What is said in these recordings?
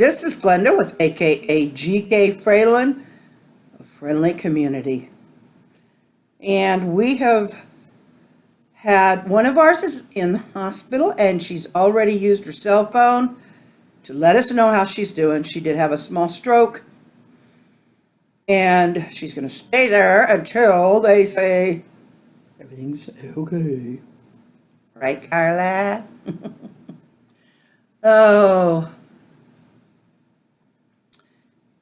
this is Glenda with AKA GK Fralin, a friendly community. And we have had one of ours is in the hospital, and she's already used her cell phone to let us know how she's doing. She did have a small stroke, and she's going to stay there until they say everything's okay. Right, Carla? Oh,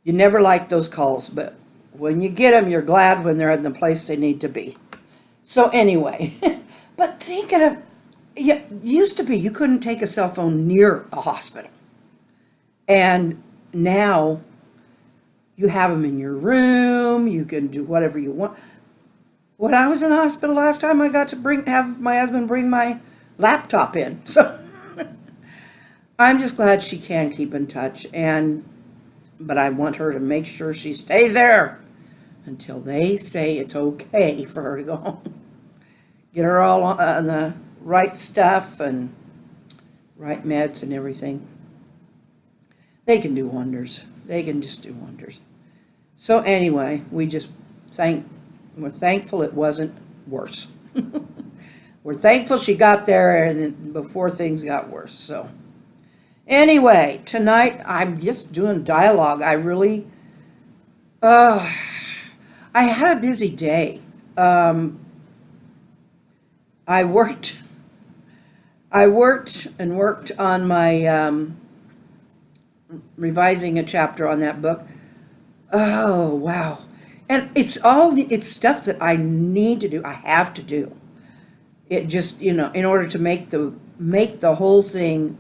you never like those calls, but when you get them, you're glad when they're in the place they need to be. So anyway, but thinking of, yeah, used to be you couldn't take a cell phone near a hospital. And now you have them in your room, you can do whatever you want. When I was in the hospital last time, I got to have my husband bring my laptop in. So I'm just glad she can keep in touch, but I want her to make sure she stays there until they say it's okay for her to go home. Get her all on the right stuff and right meds and everything. They can do wonders. They can just do wonders. So anyway, we're thankful it wasn't worse. We're thankful she got there and before things got worse. So anyway, tonight I'm just doing dialogue. I had a busy day. I worked and worked on my revising a chapter on that book. Oh, wow. And it's stuff that I need to do. I have to do. It just, in order to make the whole thing,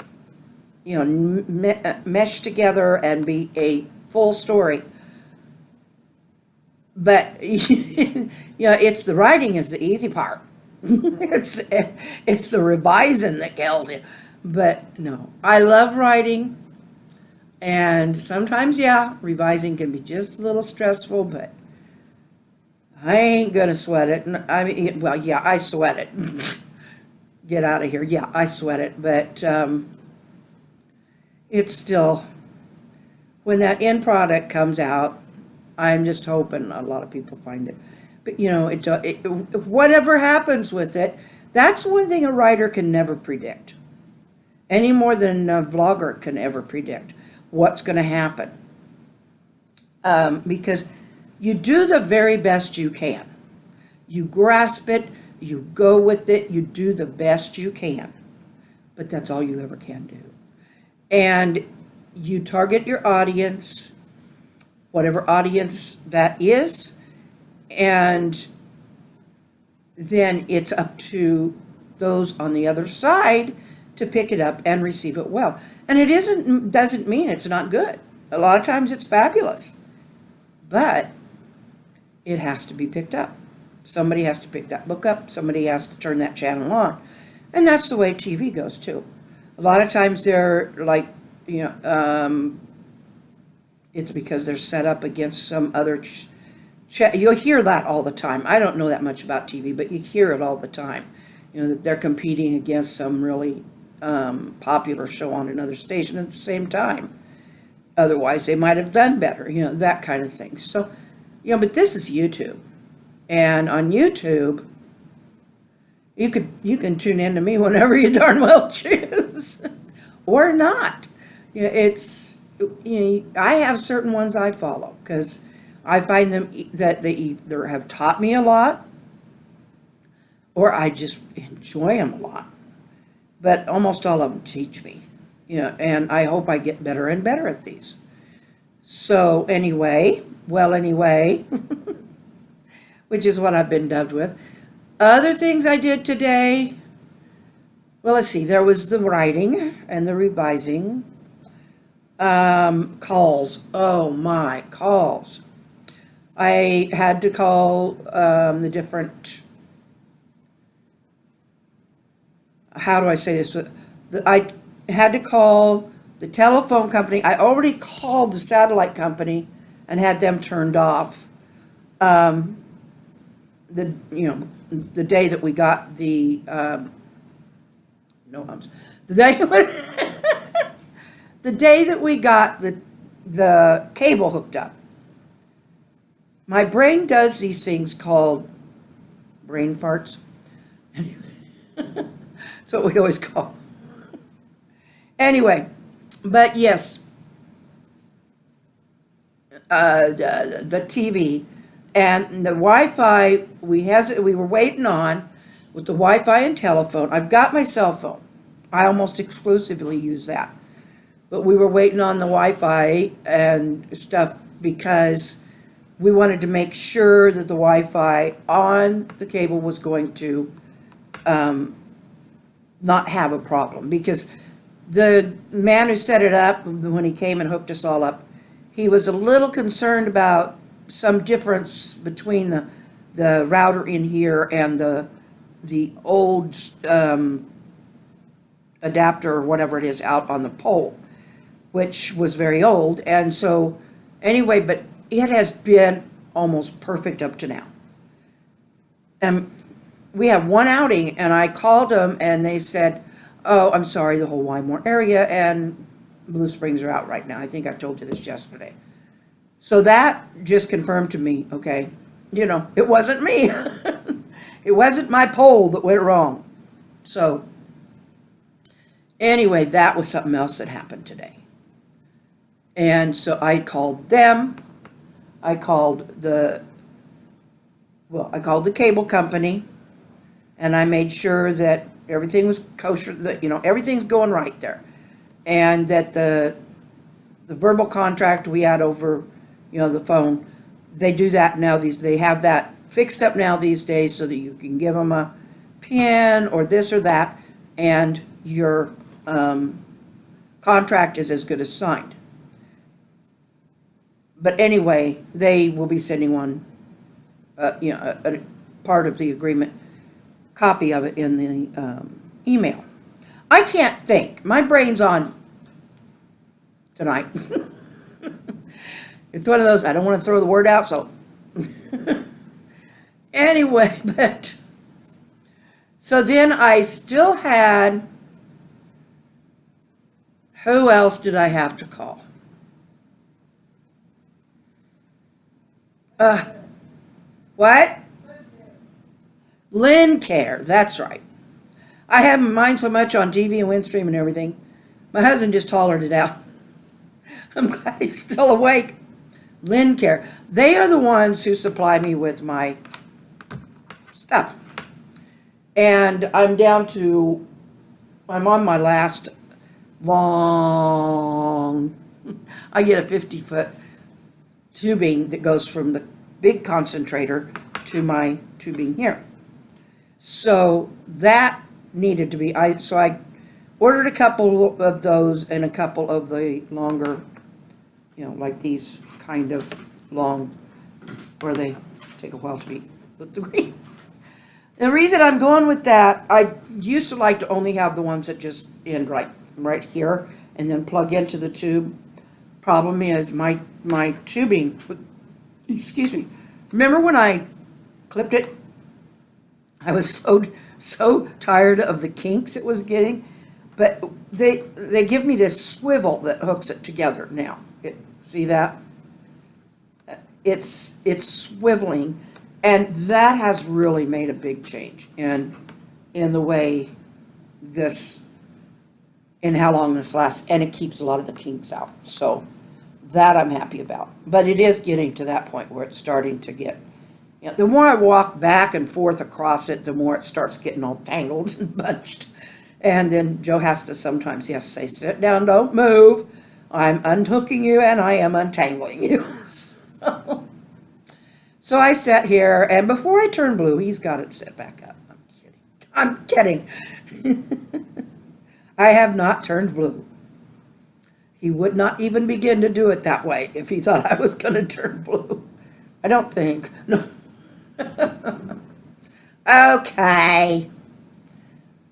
mesh together and be a full story. But, it's the writing is the easy part. It's the revising that kills you. But no, I love writing. And sometimes, revising can be just a little stressful, but I ain't gonna sweat it. I mean, well, I sweat it. Get out of here. Yeah, I sweat it, but it's still, when that end product comes out, I'm just hoping a lot of people find it. But whatever happens with it, that's one thing a writer can never predict, any more than a vlogger can ever predict what's going to happen. Because you do the very best you can. You grasp it, you go with it, you do the best you can. But that's all you ever can do. And you target your audience, whatever audience that is, and then it's up to those on the other side to pick it up and receive it well. And it doesn't mean it's not good. A lot of times it's fabulous. But it has to be picked up. Somebody has to pick that book up. Somebody has to turn that channel on. And that's the way TV goes too. A lot of times they're like, it's because they're set up against some other you'll hear that all the time. I don't know that much about TV, but you hear it all the time. That they're competing against some really popular show on another station at the same time. Otherwise, they might have done better, that kind of thing. So, but this is YouTube. And on YouTube, you can tune in to me whenever you darn well choose. Or not. I have certain ones I follow because I find them that they either have taught me a lot or I just enjoy them a lot. But almost all of them teach me, and I hope I get better and better at these. So anyway, which is what I've been dubbed with. Other things I did today, well, let's see, there was the writing and the revising. Calls. Oh my, calls. I had to call the different, how do I say this? I had to call the telephone company. I already called the satellite company and had them turned off. The day that we got the the day the day that we got the cable hooked up, my brain does these things called brain farts. That's what we always call. Anyway, but yes, the TV and the Wi-Fi we were waiting on with the Wi-Fi and telephone. I've got my cell phone. I almost exclusively use that. But we were waiting on the Wi-Fi and stuff because we wanted to make sure that the Wi-Fi on the cable was going to not have a problem. Because the man who set it up, when he came and hooked us all up, he was a little concerned about some difference between the router in here and the old adapter or whatever it is out on the pole, which was very old. And so anyway, but it has been almost perfect up to now. And we have one outing, and I called them, and they said, oh, I'm sorry, the whole Wymore area and Blue Springs are out right now. I think I told you this yesterday. So that just confirmed to me, okay, it wasn't me. It wasn't my pole that went wrong. So anyway, that was something else that happened today. And so I called them. I called the cable company, and I made sure that everything was kosher, that, everything's going right there. And that the verbal contract we had over, the phone, they do that now. They have that fixed up now these days so that you can give them a PIN or this or that, and your contract is as good as signed. But anyway, they will be sending one, a part of the agreement, copy of it in the email. I can't think. My brain's on tonight. It's one of those, I don't want to throw the word out, so. Anyway, so then I still had, who else did I have to call? What? Lincare, that's right. I have mine so much on TV and Windstream and everything. My husband just hollered it out. I'm glad he's still awake. Lincare. They are the ones who supply me with my stuff. And I'm on my last long, I get a 50-foot tubing that goes from the big concentrator to my tubing here. So that needed to be, so I ordered a couple of those and a couple of the longer, like these kind of long, where they take a while to be put through. The reason I'm going with that, I used to like to only have the ones that just end right here and then plug into the tube. Problem is my tubing, excuse me, remember when I clipped it? I was so tired of the kinks it was getting, but they give me this swivel that hooks it together now. See that? It's swiveling, and that has really made a big change in the way in how long this lasts, and it keeps a lot of the kinks out. So that I'm happy about. But it is getting to that point where it's starting to get, the more I walk back and forth across it, the more it starts getting all tangled and bunched. And then Joe has to say, sit down, don't move. I'm unhooking you and I am untangling you. So I sat here, and before I turn blue, he's got it set back up. I'm kidding. I have not turned blue. He would not even begin to do it that way if he thought I was going to turn blue. I don't think. No. Okay.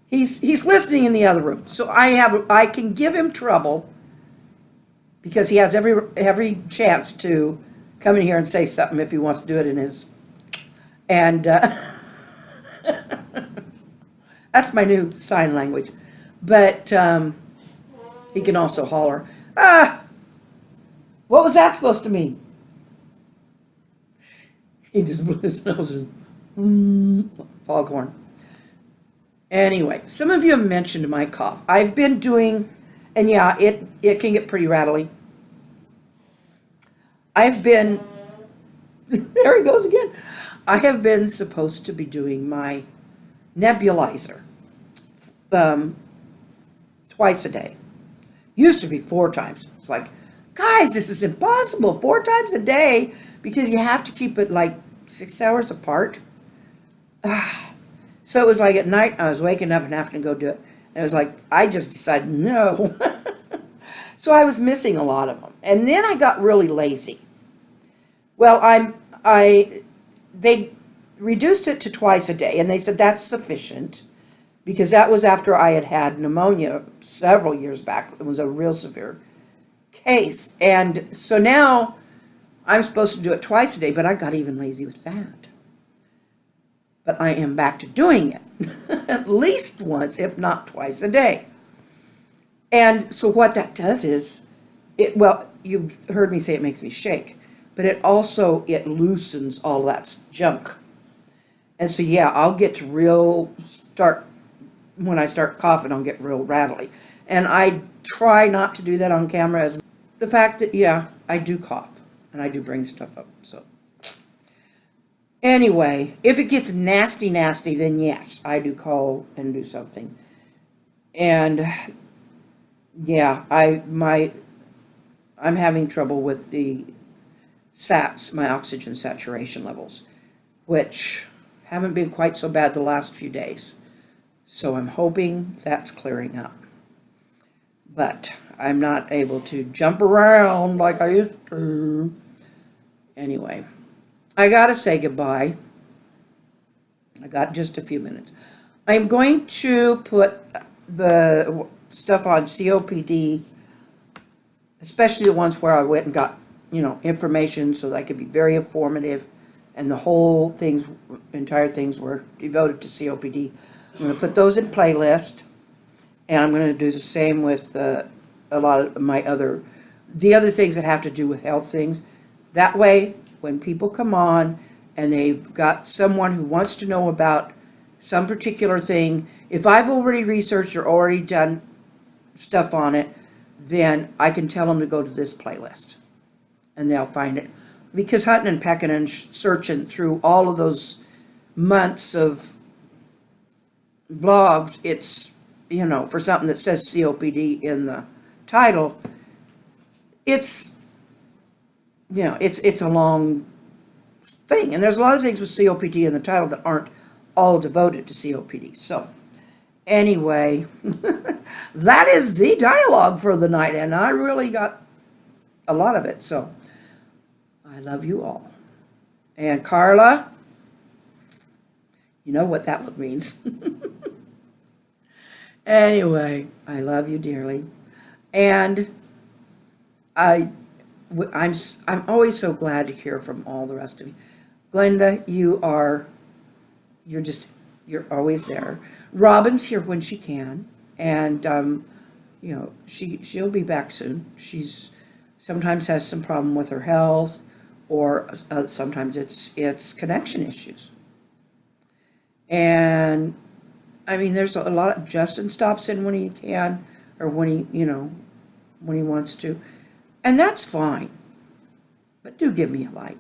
He's listening in the other room, so I can give him trouble because he has every chance to come in here and say something if he wants to do it in his, and that's my new sign language. But he can also holler. Ah, what was that supposed to mean? He just blew his nose and foghorn. Anyway, some of you have mentioned my cough. I've been doing, and yeah, it can get pretty rattly. I've been, there he goes again. I have been supposed to be doing my nebulizer twice a day. Used to be 4 times. It's like, guys, this is impossible. 4 times a day because you have to keep it like 6 hours apart. So it was like at night I was waking up and having to go do it. And it was like, I just decided no. So I was missing a lot of them. And then I got really lazy. Well, they reduced it to twice a day, and they said that's sufficient because that was after I had had pneumonia several years back. It was a real severe case. And so now I'm supposed to do it twice a day, but I got even lazy with that. But I am back to doing it at least once, if not twice a day. And so what that does is, well, you've heard me say it makes me shake, but it loosens all that junk. And so, yeah, I'll get to when I start coughing, I'll get real rattly. And I try not to do that on camera, as the fact that, yeah, I do cough and I do bring stuff up. So anyway, if it gets nasty, then yes, I do call and do something. And yeah, I'm having trouble with the SATs, my oxygen saturation levels, which haven't been quite so bad the last few days. So I'm hoping that's clearing up. But I'm not able to jump around like I used to. Anyway, I gotta say goodbye. I got just a few minutes. I'm going to put the stuff on COPD, especially the ones where I went and got, information so that I could be very informative, and the entire things were devoted to COPD. I'm going to put those in playlist, and I'm going to do the same with a lot of the other things that have to do with health things. That way, when people come on and they've got someone who wants to know about some particular thing, if I've already researched or already done stuff on it, then I can tell them to go to this playlist and they'll find it. Because hunting and pecking and searching through all of those months of vlogs, it's, for something that says COPD in the title, it's a long thing. And there's a lot of things with COPD in the title that aren't all devoted to COPD. So anyway, that is the dialogue for the night, and I really got a lot of it. So I love you all. And Carla, you know what that look means. Anyway, I love you dearly. And I'm always so glad to hear from all the rest of you. Glenda, you're always there. Robin's here when she can, and she'll be back soon. She's sometimes has some problem with her health, or sometimes it's connection issues. And I mean, there's a lot of Justin stops in when he can, or when he wants to, and that's fine. But do give me a like.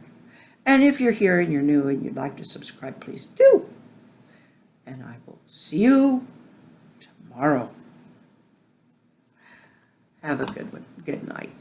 And if you're here and you're new and you'd like to subscribe, please do. And I will see you tomorrow. Have a good one. Good night.